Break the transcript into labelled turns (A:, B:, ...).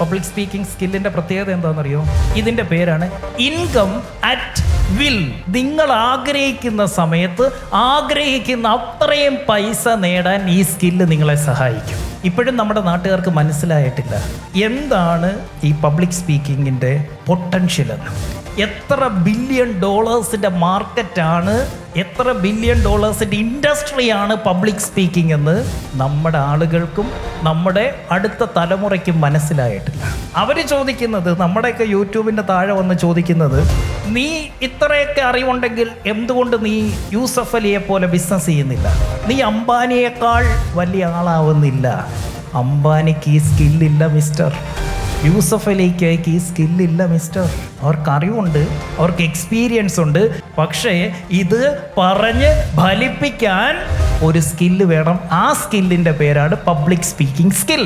A: Public speaking സ്കില്ലിന്റെ പ്രത്യേകത എന്താണെന്നറിയോ? ഇതിന്റെ പേരാണ് ഇൻകം അറ്റ് വിൽ. നിങ്ങൾ ആഗ്രഹിക്കുന്ന സമയത്ത് ആഗ്രഹിക്കുന്ന അത്രയും പൈസ നേടാൻ ഈ സ്കില്ല് നിങ്ങളെ സഹായിക്കും. ഇപ്പോഴും നമ്മുടെ നാട്ടുകാർക്ക് മനസ്സിലായിട്ടില്ല എന്താണ് ഈ പബ്ലിക് സ്പീക്കിങ്ങിൻ്റെ പൊട്ടൻഷ്യൽ എന്ന്. എത്ര ബില്യൺ ഡോളേഴ്സിൻ്റെ മാർക്കറ്റാണ്, എത്ര ബില്യൺ ഡോളേഴ്സിൻ്റെ ഇൻഡസ്ട്രിയാണ് പബ്ലിക് സ്പീക്കിംഗ് എന്ന് നമ്മുടെ ആളുകൾക്കും നമ്മുടെ അടുത്ത തലമുറയ്ക്കും മനസ്സിലായിട്ടില്ല. അവർ ചോദിക്കുന്നത്, നമ്മുടെയൊക്കെ യൂട്യൂബിൻ്റെ താഴെ വന്ന് ചോദിക്കുന്നത്, നീ ഇത്രയൊക്കെ അറിവുണ്ടെങ്കിൽ എന്തുകൊണ്ട് നീ യൂസഫ് അലിയെ പോലെ ബിസിനസ് ചെയ്യുന്നില്ല? നീ അംബാനിയേക്കാൾ വലിയ ആളാവുന്നില്ല. അംബാനിക്ക് ഈ സ്കില്ലില്ല മിസ്റ്റർ. യൂസഫ് അലിക്ക് ഈ സ്കില്ലില്ല മിസ്റ്റർ. അവർക്ക് അറിവുണ്ട്, അവർക്ക് എക്സ്പീരിയൻസ് ഉണ്ട്, പക്ഷേ ഇത് പറഞ്ഞ് ഫലിപ്പിക്കാൻ ഒരു സ്കില്ല് വേണം. ആ സ്കില്ലിൻ്റെ പേരാണ് പബ്ലിക് സ്പീക്കിംഗ് സ്കിൽ.